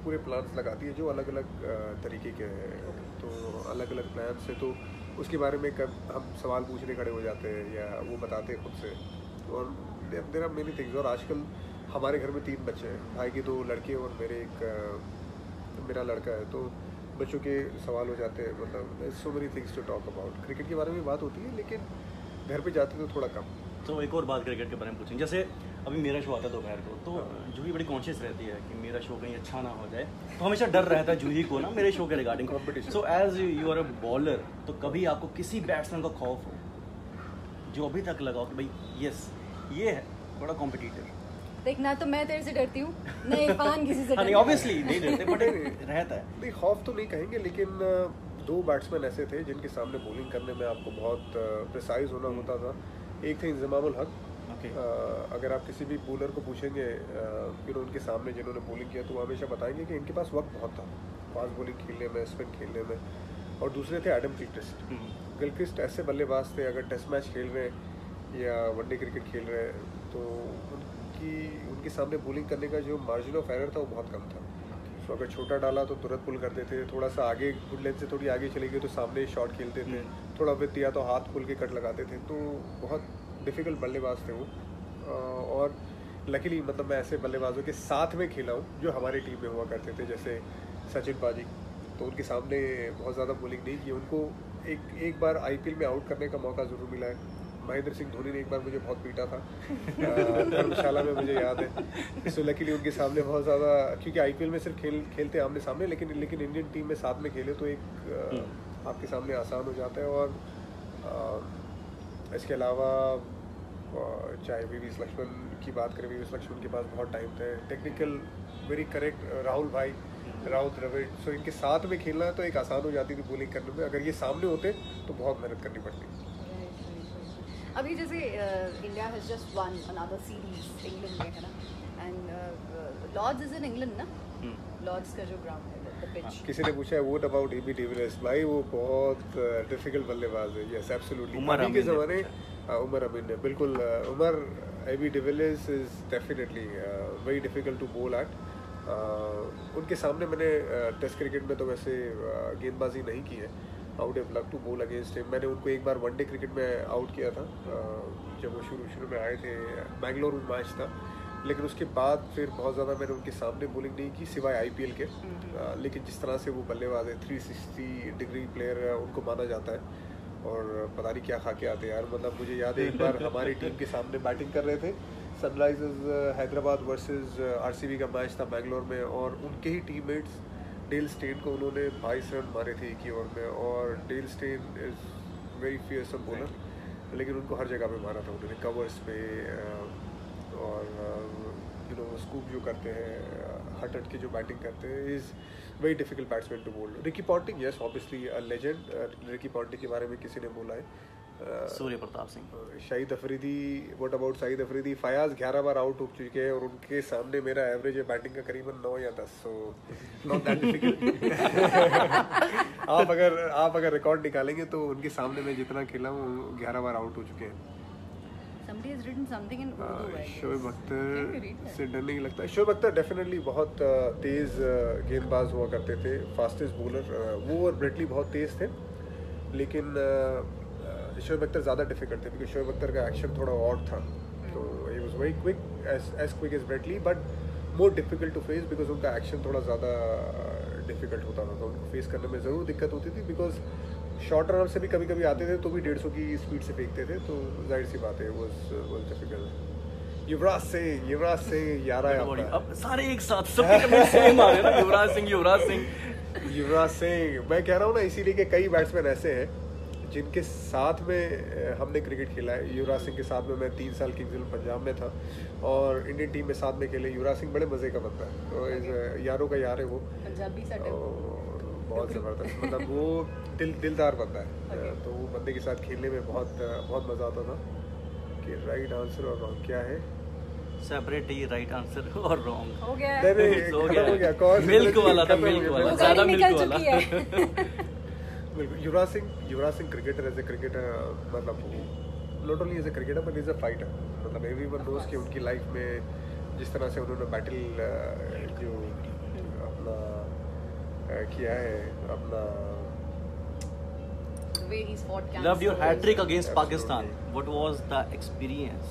पूरे प्लांट्स लगा दिए जो अलग अलग तरीके के हैं। तो अलग अलग प्लांट्स है, तो उसके बारे में कब हम सवाल पूछने खड़े हो जाते हैं या वो बताते हैं खुद से। और देयर आर मेनी थिंग्स। और आजकल हमारे घर में 3 बच्चे हैं, भाई की 2 लड़के और मेरा लड़का है, तो बच्चों के सवाल हो जाते हैं। मतलब so many things to talk about. Cricket के बारे में बात होती है लेकिन घर पे जाते तो थोड़ा कम। तो एक और बात क्रिकेट के बारे में पूछें, जैसे अभी मेरा शो आता है दोपहर को, तो जूही बड़ी कॉन्शियस रहती है कि मेरा शो कहीं अच्छा ना हो जाए, तो हमेशा डर रहता है जूही को ना मेरे शो के regarding. So as you are a bowler, तो कभी आपको किसी बैट्समैन का खौफ हो जो अभी तक लगा हो कि भाई यस ये है बड़ा कॉम्पिटिटर? देख ना तो मैं तेरे से डरती हूँ, नहीं इरफान किसी से नहीं ऑब्वियसली नहीं डरते, बट रहता है। नहीं खौफ तो नहीं कहेंगे, लेकिन 2 बैट्समैन ऐसे थे जिनके सामने बॉलिंग करने में आपको बहुत प्रिसाइज होना होता था। एक थे इंजमामुल हक। अगर आप किसी भी बॉलर को पूछेंगे उनके सामने जिन्होंने बॉलिंग किया, तो वो हमेशा बताएंगे कि इनके पास वक्त बहुत था फास्ट बॉलिंग खेलने में, स्पिन खेलने में। और दूसरे थे एडम गिलक्रिस्ट। गिलक्रिस्ट ऐसे बल्लेबाज थे, अगर टेस्ट मैच खेल रहे हैं या वनडे क्रिकेट खेल रहे हैं, तो उनके सामने बॉलिंग करने का जो मार्जिन ऑफ एरर था वो बहुत कम था। तो अगर छोटा डाला तो तुरंत पुल करते थे, थोड़ा सा आगे गुड लेंथ से थोड़ी आगे चले गए तो सामने शॉट खेलते थे, थोड़ा विथ दिया तो हाथ खोल के कट लगाते थे। तो बहुत डिफ़िकल्ट बल्लेबाज थे वो। और लकीली मतलब मैं ऐसे बल्लेबाजों के साथ में खेला हूँ जो हमारी टीम में हुआ करते थे, जैसे सचिन पाजी। तो उनके सामने बहुत ज़्यादा बॉलिंग नहीं की। उनको एक बार IPL में आउट करने का मौका ज़रूर मिला है। महेंद्र सिंह धोनी ने एक बार मुझे बहुत पीटा था धर्मशाला में, मुझे याद है। सो लकीली उनके सामने बहुत ज़्यादा, क्योंकि IPL में सिर्फ खेलते आमने सामने, लेकिन इंडियन टीम में साथ में खेले तो एक आपके सामने आसान हो जाता है। और इसके अलावा चाहे वीवीएस लक्ष्मण की बात करें, वीवीएस लक्ष्मण के पास बहुत टाइम थे, टेक्निकल वेरी करेक्ट। राहुल भाई, राहुल द्रविड़, सो इनके साथ में खेलना तो एक आसान हो जाती थी बॉलिंग करने में। अगर ये सामने होते तो बहुत मेहनत करनी पड़ती। अभी जैसे India has just won another series England में है ना, and Lord's is in England ना, लॉर्ड्स का जो ग्राउंड है द पिच। किसी ने पूछा है व्हाट अबाउट एबी डिविलियर्स? भाई वो बहुत डिफिकल्ट बल्लेबाज है। Yes absolutely. अभी के ज़माने उमर अमीन ने बिल्कुल AB de Villiers is definitely very difficult to bowl at. उनके सामने मैंने टेस्ट क्रिकेट में तो वैसे गेंदबाजी नहीं की है। I would have love to bowl against him. मैंने उनको एक बार वनडे क्रिकेट में आउट किया था जब वो शुरू में आए थे। बैंगलोर में मैच था, लेकिन उसके बाद फिर बहुत ज़्यादा मैंने उनके सामने बॉलिंग नहीं की सिवाय IPL के। लेकिन जिस तरह से वो बल्लेबाज है, 360 डिग्री प्लेयर उनको माना जाता है। और पता नहीं क्या खा के आते यार। मतलब मुझे याद है एक बार हमारी टीम के सामने बैटिंग कर रहे थे, सनराइजर्स हैदराबाद वर्सेस RCB का मैच था बैंगलोर में, और उनके ही टीममेट्स डेल स्टेन को उन्होंने 22 रन मारे थे एक ही ओवर में। और Dale Steyn is very fearsome bowler, लेकिन उनको हर जगह पे मारा था उन्होंने, कवर्स पे और स्कूप जो करते हैं, हट के जो बैटिंग करते हैं, is very difficult batsman to bowl. Ricky Ponting, yes obviously a legend. Ricky Ponting के बारे में किसी ने बोला है। Surya Pratap Singh, Shahid Afridi, what about Shahid Afridi? फयाज 11 बार आउट हो चुके हैं और उनके सामने मेरा एवरेज है बैटिंग का करीबन 9 या 10। So not that difficult. आप अगर रिकॉर्ड निकालेंगे तो उनके सामने मैं जितना खेला हूँ 11 बार आउट हो चुके हैं। Somebody has written something in Urdu, I guess. Shoaib Akhtar से डर नहीं लगता। शोएब अख्तर डेफिनेटली बहुत तेज़ गेंदबाज हुआ करते थे, फास्टेस्ट बॉलर वो, और ब्रेटली बहुत तेज़ थे। लेकिन शोएब अख्तर ज़्यादा डिफिकल्ट थे क्योंकि शोएब अख्तर का एक्शन थोड़ा ऑड था। तो he was very quick, as quick as Brett Lee, but more difficult to face because उनका एक्शन थोड़ा ज़्यादा डिफिकल्ट होता था। तो उनको फेस करने में ज़रूर दिक्कत होती थी बिकॉज शॉर्ट रनर से भी कभी कभी आते थे तो भी 150 की स्पीड से फेंकते थे, तो जाहिर सी बात है वाज डिफिकल्ट। युवराज सिंह यारा है। अब सारे एक साथ सबके कमेंट सेम आ रहे हैं ना, युवराज सिंह। मैं कह रहा हूँ ना, इसीलिए कि कई बैट्समैन ऐसे हैं जिनके साथ में हमने क्रिकेट खेला है। युवराज सिंह के साथ में मैं 3 साल किंग्स इलेवन पंजाब में था और इंडियन टीम में साथ में खेले। युवराज सिंह बड़े मज़े का बंदा है, तो यारों का यार है वो, पंजाबी सा बहुत ज़बरदस्त। मतलब वो दिलदार बंदा है। तो वो बंदे के साथ खेलने में बहुत मज़ा आता था। कि राइट आंसर और रॉन्ग क्या है? सेपरेट ही राइट आंसर और रॉन्ग हो गया। हो गया। कौन मिल्क वाला था, मिल्क वाला, ज़्यादा मिल्क वाला। बिल्कुल। Yuvraj Singh cricketer, as a cricketer, मतलब not only as a cricketer but is a fighter. मतलब एवरीवन नोज कि उनकी लाइफ में जिस तरह से उन्होंने बैटल जो अपना किया है, अपना वे he's fought cancer. Loved your hat trick against Pakistan. What was the experience?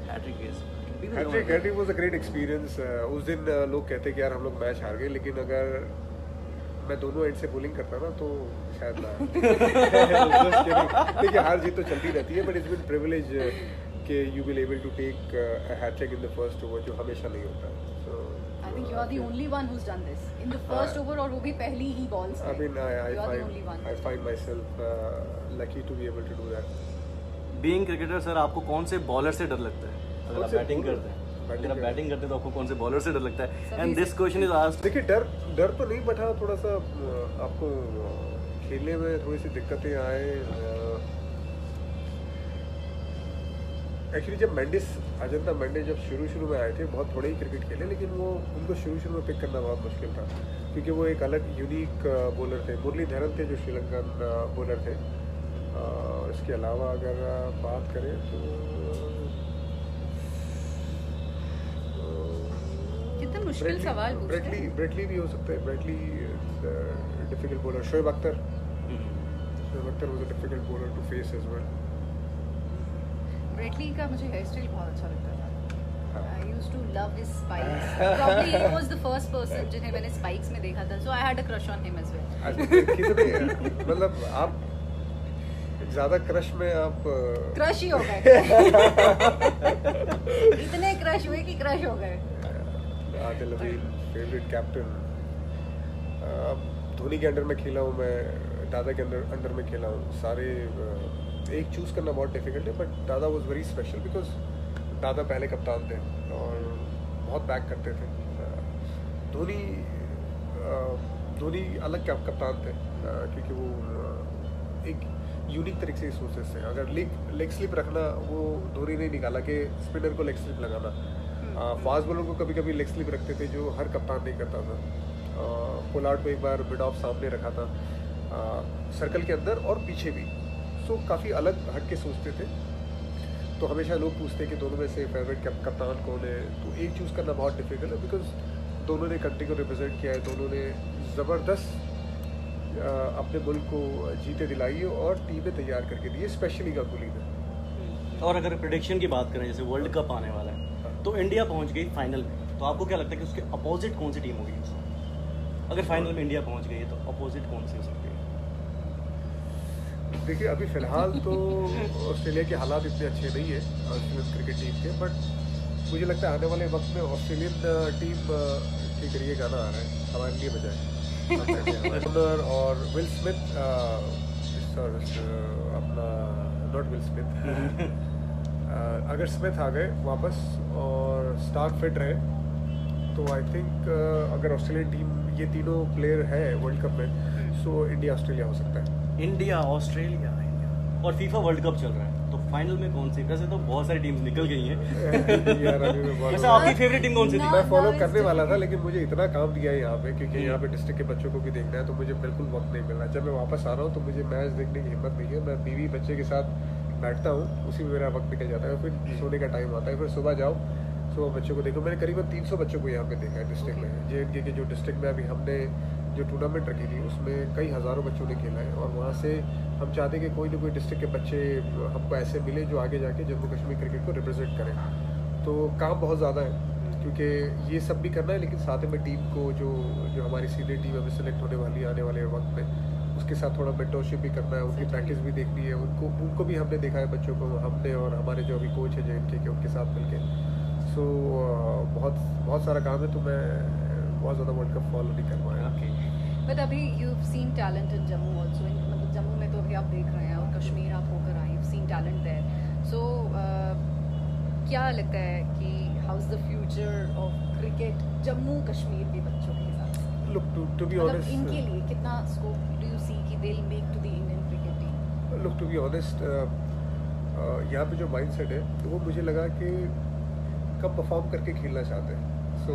Hat trick was a great experience. उस दिन लोग कहते कि यार हम लोग मैच हार गए, लेकिन अगर मैं दोनों एंड से बॉलिंग करता ना तो शायद ना देखिए हार जीत तो चलती रहती है, बट इट्स बीन प्रिविलेज कि you will able to take a hat trick in the first over, जो हमेशा नहीं होता है. सो I think you are the only one who's done this in the first over, और वो भी पहली ही balls पे. I mean, I find myself lucky to be able to do that. Being cricketer sir, आपको कौन से बॉलर से डर लगता है? अगर आप बैटिंग करते हैं, अगर आप बैटिंग करते हैं तो आपको कौन से बॉलर से डर लगता है? And this question is asked. देखिए डर तो नहीं, बट हाँ थोड़ा सा आपको खेलने में थोड़ी सी दिक्कतें आए. एक्चुअली जब अजंता मेंडिस जब शुरू में आए थे, बहुत थोड़े ही क्रिकेट खेले, लेकिन वो उनको शुरू में पिक करना बहुत मुश्किल था, क्योंकि वो एक अलग यूनिक बॉलर थे. मुरलीधरन थे जो श्रीलंकन बॉलर थे. इसके अलावा अगर बात करें तो कितना मुश्किल सवाल पूछते हैं. ब्रेटली भी हो सकते हैं. Brett Lee difficult bowler. Shoaib Akhtar was a difficult bowler to face as well. Brett Lee का मुझे हेयर स्टाइल बहुत अच्छा लगता था. I used to love his spikes. Probably he was the first person जिन्हें मैंने spikes में देखा था. So I had a crush on him as well. कितने मतलब आप ज़्यादा क्रश में आप क्रश ही हो गए. इतने क्रश हुए कि क्रश हो गए. आदिल अमीन फेवरेट कैप्टन. धोनी के अंडर में खेला हूँ मैं, दादा के अंडर में खेला हूँ. सारे एक चूज़ करना बहुत डिफिकल्ट है, बट दादा वाज वेरी स्पेशल बिकॉज दादा पहले कप्तान थे और बहुत बैक करते थे. धोनी अलग कप्तान थे, क्योंकि वो एक यूनिक तरीके से सोचते थे. अगर लेग स्लिप रखना, वो धोनी ने निकाला कि स्पिनर को लेग स्लिप लगाना. फास्ट बॉलर को कभी कभी लेग स्लिप रखते थे, जो हर कप्तान नहीं करता था. पोलार्ड को एक बार मिड ऑफ सामने रखा था, सर्कल के अंदर और पीछे भी. सो काफ़ी अलग हट के सोचते थे. तो हमेशा लोग पूछते हैं कि दोनों में से फेवरेट कप्तान कौन है, तो एक चूज़ करना बहुत डिफिकल्ट है, बिकॉज दोनों ने कंट्री को रिप्रेजेंट किया है. दोनों ने ज़बरदस्त अपने मुल्क को जीते दिलाई है और टीमें तैयार करके दी है, स्पेशली गांगुली ने. और अगर प्रेडिक्शन की बात करें, जैसे वर्ल्ड कप आने वाला है, तो इंडिया पहुंच गई फाइनल में, तो आपको क्या लगता है कि उसके अपोजिट कौन सी टीम होगी? अगर फाइनल में इंडिया पहुंच गई है तो अपोजिट कौन सी हो सकती है? देखिए अभी फ़िलहाल तो ऑस्ट्रेलिया के हालात इतने अच्छे नहीं है ऑस्ट्रेलियन क्रिकेट टीम के, बट मुझे लगता है आने वाले वक्त में ऑस्ट्रेलियन टीम के जरिए गाना आ रहा है हमारे लिए बजाय. और विल स्मिथ, अपना नॉट विल स्मिथ, अगर स्मिथ आ गए वापस और स्टार्क फिट रहे, तो आई थिंक अगर ऑस्ट्रेलियन टीम ये तीनों प्लेयर है वर्ल्ड कप में, सो इंडिया ऑस्ट्रेलिया हो सकता है. इंडिया ऑस्ट्रेलिया और फीफा वर्ल्ड कप चल रहा है, तो फाइनल में कौन सी? वैसे तो बहुत सारी टीम्स निकल गई हैं. वैसे आपकी फेवरेट टीम कौन सी थी? मैं फॉलो करने वाला था, लेकिन मुझे इतना काम दिया है यहाँ पे, क्योंकि यहाँ पे डिस्ट्रिक्ट के बच्चों को भी देखना है, तो मुझे बिल्कुल वक्त नहीं मिल रहा. जब मैं वापस आ रहा हूँ तो मुझे मैच देखने की हिम्मत नहीं है. मैं बीवी बच्चे के साथ बैठता हूँ, उसी में मेरा वक्त निकल जाता है. फिर सोने का टाइम आता है, फिर सुबह जाओ, सुबह बच्चों को देखो. मैंने करीबन 300 बच्चों को यहाँ पे देखा है डिस्ट्रिक्ट में. JNK के जो डिस्ट्रिक्ट में अभी हमने जो टूर्नामेंट रखी थी, उसमें कई हज़ारों बच्चों ने खेला है. और वहाँ से हम चाहते हैं कि कोई ना कोई डिस्ट्रिक्ट के बच्चे हमको ऐसे मिले जो आगे जाके जम्मू कश्मीर क्रिकेट को रिप्रेजेंट करें. तो काम बहुत ज़्यादा है, क्योंकि ये सब भी करना है, लेकिन साथ में टीम को जो हमारी सीनियर टीम अभी सेलेक्ट होने वाली है आने वाले वक्त में, उसके साथ थोड़ा मेंटरशिप भी करना है. उनकी प्रैक्टिस भी देखनी है. उनको भी हमने देखा है बच्चों को, हमने और हमारे जो अभी कोच है JNK के, उनके साथ मिलके. सो बहुत सारा काम है, तो मैं बहुत ज़्यादा वर्ल्ड कप फॉलो नहीं कर पाया. बट अभी you have seen talent in Jammu also. मतलब जम्मू में तो अभी आप देख रहे हैं, और कश्मीर आप होकर आए, you have seen talent there. So क्या लगता है कि how is the future of cricket Jammu Kashmir के बच्चों के साथ? Look, to be honest, इनके लिए कितना स्कोप डू यू सी कि they will make to the Indian cricket team? Look, to be honest, यहाँ पे जो माइंडसेट है, तो वो मुझे लगा कि कम परफॉर्म करके खेलना चाहते हैं. So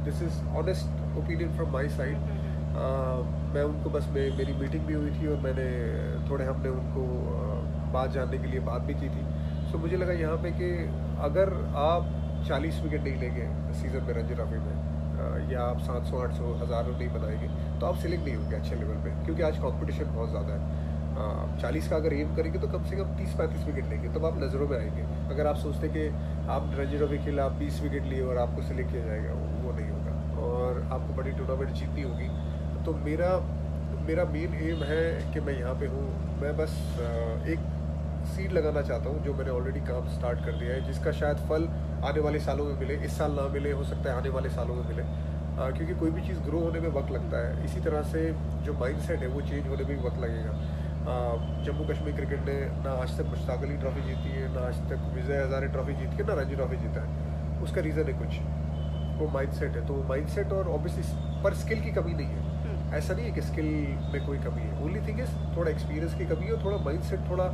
this is honest opinion from my side. मैं उनको बस मेरी मीटिंग भी हुई थी, और हमने उनको बात जानने के लिए बात भी की थी. सो मुझे लगा यहाँ पे कि अगर आप 40 विकेट नहीं लेंगे सीज़न में रणजी ट्रॉफी में, या आप 700, 800, 1000 नहीं बनाएंगे, तो आप सिलेक्ट नहीं होंगे अच्छे लेवल पे, क्योंकि आज कंपटीशन बहुत ज़्यादा है. 40 का अगर एम करेंगे तो कम से कम 30-35 विकेट लेंगे, तब आप नज़रों में आएंगे। अगर आप सोचते कि आप रणजी ट्रॉफी खेले, आप 20 विकेट लिए और आपको सिलेक्ट किया जाएगा, वो नहीं होगा और आपको बड़ी टूर्नामेंट जीतनी होगी। तो मेरा मेन एम है कि मैं यहाँ पे हूँ, मैं बस एक सीड लगाना चाहता हूँ, जो मैंने ऑलरेडी काम स्टार्ट कर दिया है, जिसका शायद फल आने वाले सालों में मिले। इस साल ना मिले, हो सकता है आने वाले सालों में मिले, क्योंकि कोई भी चीज़ ग्रो होने में वक्त लगता है। इसी तरह से जो माइंडसेट है वो चेंज होने में भी वक्त लगेगा। जम्मू कश्मीर क्रिकेट ने ना आज तक मुश्ताक अली ट्रॉफी जीती है, ना आज तक विजय हजारे ट्रॉफी जीती है, ना रणजी ट्रॉफी जीता है। उसका रीज़न है कुछ, वो माइंडसेट है। तो माइंडसेट और ऑब्वियसली पर स्किल की कमी नहीं है, ऐसा नहीं है कि स्किल में कोई कमी है। ओनली थिंग इज थोड़ा एक्सपीरियंस की कमी है, थोड़ा माइंडसेट थोड़ा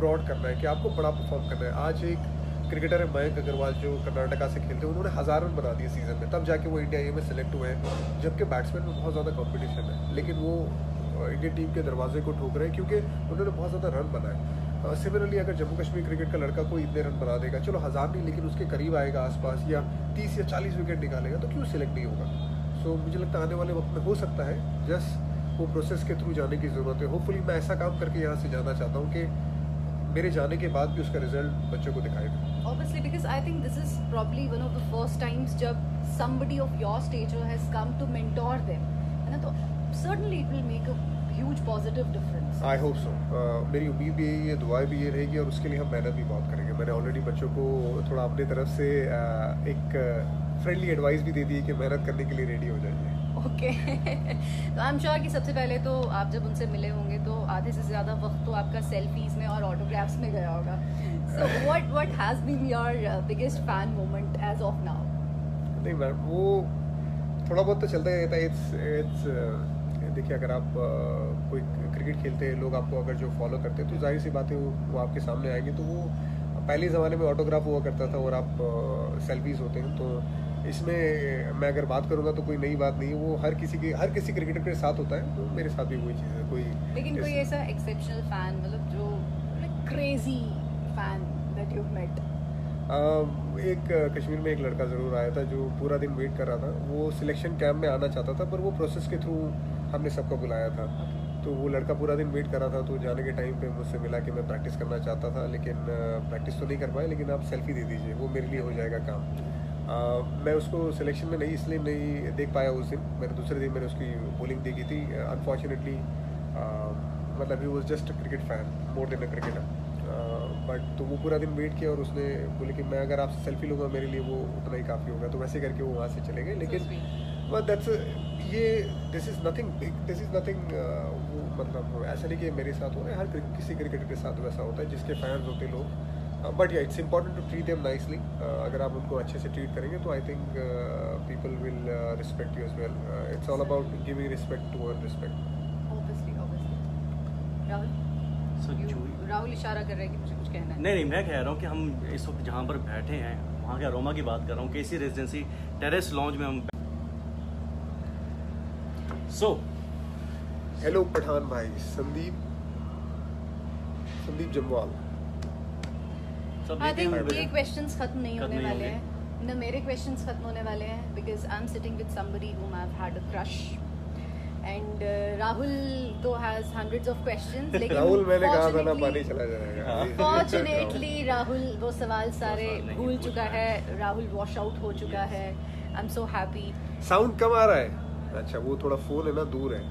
ब्रॉड करना है कि आपको बड़ा परफॉर्म करना है। आज एक क्रिकेटर है मयंक अग्रवाल जो कर्नाटका से खेलते हैं, उन्होंने 1000 रन बना दिए सीजन में, तब जाके वो इंडिया ए में सेलेक्ट हुए हैं, जबकि बैट्समैन में बहुत ज़्यादा कंपटीशन है, लेकिन वो इंडियन टीम के दरवाजे को ठोक रहे हैं क्योंकि उन्होंने बहुत ज़्यादा रन बनाए। सिमिलरली अगर जम्मू कश्मीर क्रिकेट का लड़का कोई इतने रन बना देगा, चलो 1000 नहीं लेकिन उसके करीब आएगा आसपास, या 30 या 40 विकेट निकालेगा, तो क्यों सिलेक्ट नहीं होगा। सो मुझे लगता है आने वाले वक्त में हो सकता है, जस्ट वो प्रोसेस के थ्रू जाने की ज़रूरत है। होपफुली मैं ऐसा काम करके यहाँ से जाना चाहता हूँ कि मेरे जाने के बाद भी उसका रिजल्ट बच्चों को दिखाई दे। Obviously, because I think this is probably one of the first times जब somebody of your stature has come to mentor them, है ना, तो certainly it will make a huge positive difference. I hope so. मेरी उम्मीद भी यही है, दुआएं भी ये रहेगी और उसके लिए हम मेहनत भी बहुत करेंगे। मैंने ऑलरेडी बच्चों को थोड़ा अपनी तरफ से एक फ्रेंडली एडवाइस भी दे दी है कि मेहनत करने के लिए रेडी हो जाइए। ओके तो आई एम श्योर कि सबसे पहले तो आप जब उनसे मिले होंगे तो आधे से ज़्यादा वक्त तो आपका सेल्फीज में और ऑटोग्राफ्स में गया होगा। So what has been your biggest fan moment as of now? नहीं मैम, वो थोड़ा बहुत तो चलता ही रहता है। इट्स देखिए, अगर आप कोई क्रिकेट खेलते हैं, लोग आपको अगर जो फॉलो करते हैं तो जाहिर सी बात है वो आपके सामने आएंगे। तो वो पहले ज़माने में ऑटोग्राफ हुआ करता था और आप सेल्फीज़ होते हैं, तो इसमें मैं अगर बात करूँगा तो कोई नई बात नहीं है। वो हर किसी क्रिकेटर के साथ होता है, तो मेरे साथ भी वही चीज़ है। लेकिन कोई ऐसा एक्सेप्शनल फैन, मतलब जो crazy fan that you met? एक कश्मीर में एक लड़का ज़रूर आया था जो पूरा दिन वेट कर रहा था। वो सिलेक्शन कैंप में आना चाहता था, पर वो प्रोसेस के थ्रू हमने सबको बुलाया था। तो वो लड़का पूरा दिन वेट कर रहा था, तो जाने के टाइम पे मुझसे मिला कि मैं प्रैक्टिस करना चाहता था, लेकिन प्रैक्टिस तो नहीं कर पाए, लेकिन आप सेल्फी दे दीजिए, वो मेरे लिए हो जाएगा काम। मैं उसको सिलेक्शन में इसलिए नहीं देख पाया उस दिन। मैंने दूसरे दिन उसकी बॉलिंग देखी थी। अनफॉर्चुनेटली मतलब he was just cricket fan more than a cricketer. But तो वो पूरा दिन वेट किया और उसने बोले कि मैं अगर आपसे सेल्फी लूँगा मेरे लिए वो उतना ही काफ़ी होगा। तो वैसे करके वो वहाँ से चले गए। लेकिन this is nothing big, this is nothing. वो मतलब ऐसा नहीं कि मेरे साथ हो रहा है, हर किसी क्रिकेटर के साथ वैसा होता है जिसके फैंस होते लोग। बट या it's important to treat them nicely. अगर आप उनको अच्छे से ट्रीट करेंगे तो I think people will respect you as well. It's all about giving respect to earn respect. Rahul इशारा कर रहे हैं कि मुझे कुछ कहना है। नहीं, मैं कह रहा हूँ कि हम इस वक्त जहाँ पर बैठे हैं वहाँ के अरोमा की बात कर रहा हूँ, केसी रेजिडेंसी टेरेस लॉन्ज में हम। सो हेलो पठान भाई, संदीप जम्वाल। आई थिंक ये क्वेश्चंस खत्म नहीं होने वाले हैं, न मेरे क्वेश्चंस खत्म होने वाले हैं, because I am sitting with somebody whom I've had a crush and Rahul तो has hundreds of questions, लेकिन राहुल मैंने कहा था ना पानी चला जाएगा। Fortunately राहुल वो सवाल सारे भूल चुका है, राहुल वॉश आउट हो चुका है। I am so happy. Sound come आ रहा है? अच्छा, वो थोड़ा फोन है ना, दूर है।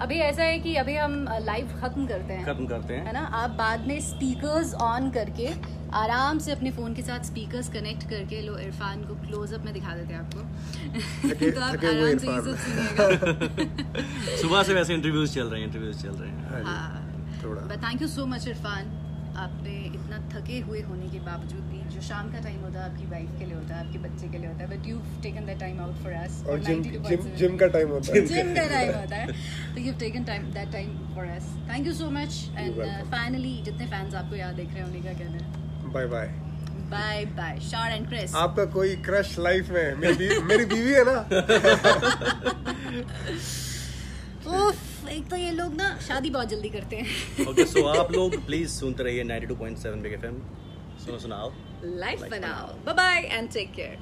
अभी ऐसा है कि अभी हम लाइव खत्म करते हैं, है ना। आप बाद में स्पीकर्स ऑन करके आराम से अपने फोन के साथ स्पीकर्स कनेक्ट करके लो, इरफान को क्लोजअप में दिखा देते हैं आपको। तो आप आराम से ये सब सुनिएगा। सुबह से वैसे इंटरव्यूज चल रहे हैं। हाँ, but thank you so much Irfan, आपने इतना थके हुए होने के बावजूद भी, जो शाम का टाइम होता है आपकी वाइफ के लिए होता है, आपके बच्चे के लिए होता है, but you taken that time out for us. और जिम का टाइम होता है, जिम का टाइम होता है, तो you have taken that time for us. Thank you so much. And finally जितने फैंस आपको यहाँ देख रहे हैं उन्हीं का कहना है bye bye. Bye bye short and crisp. आपका कोई क्रश लाइफ में? मेरी बीवी है ना। उफ, एक तो ये लोग ना शादी बहुत जल्दी करते हैं। ओके, सो आप लोग प्लीज सुनते रहिए 92.7 बिग एफएम। सुनाओ लाइफ बनाओ। Bye bye and take care.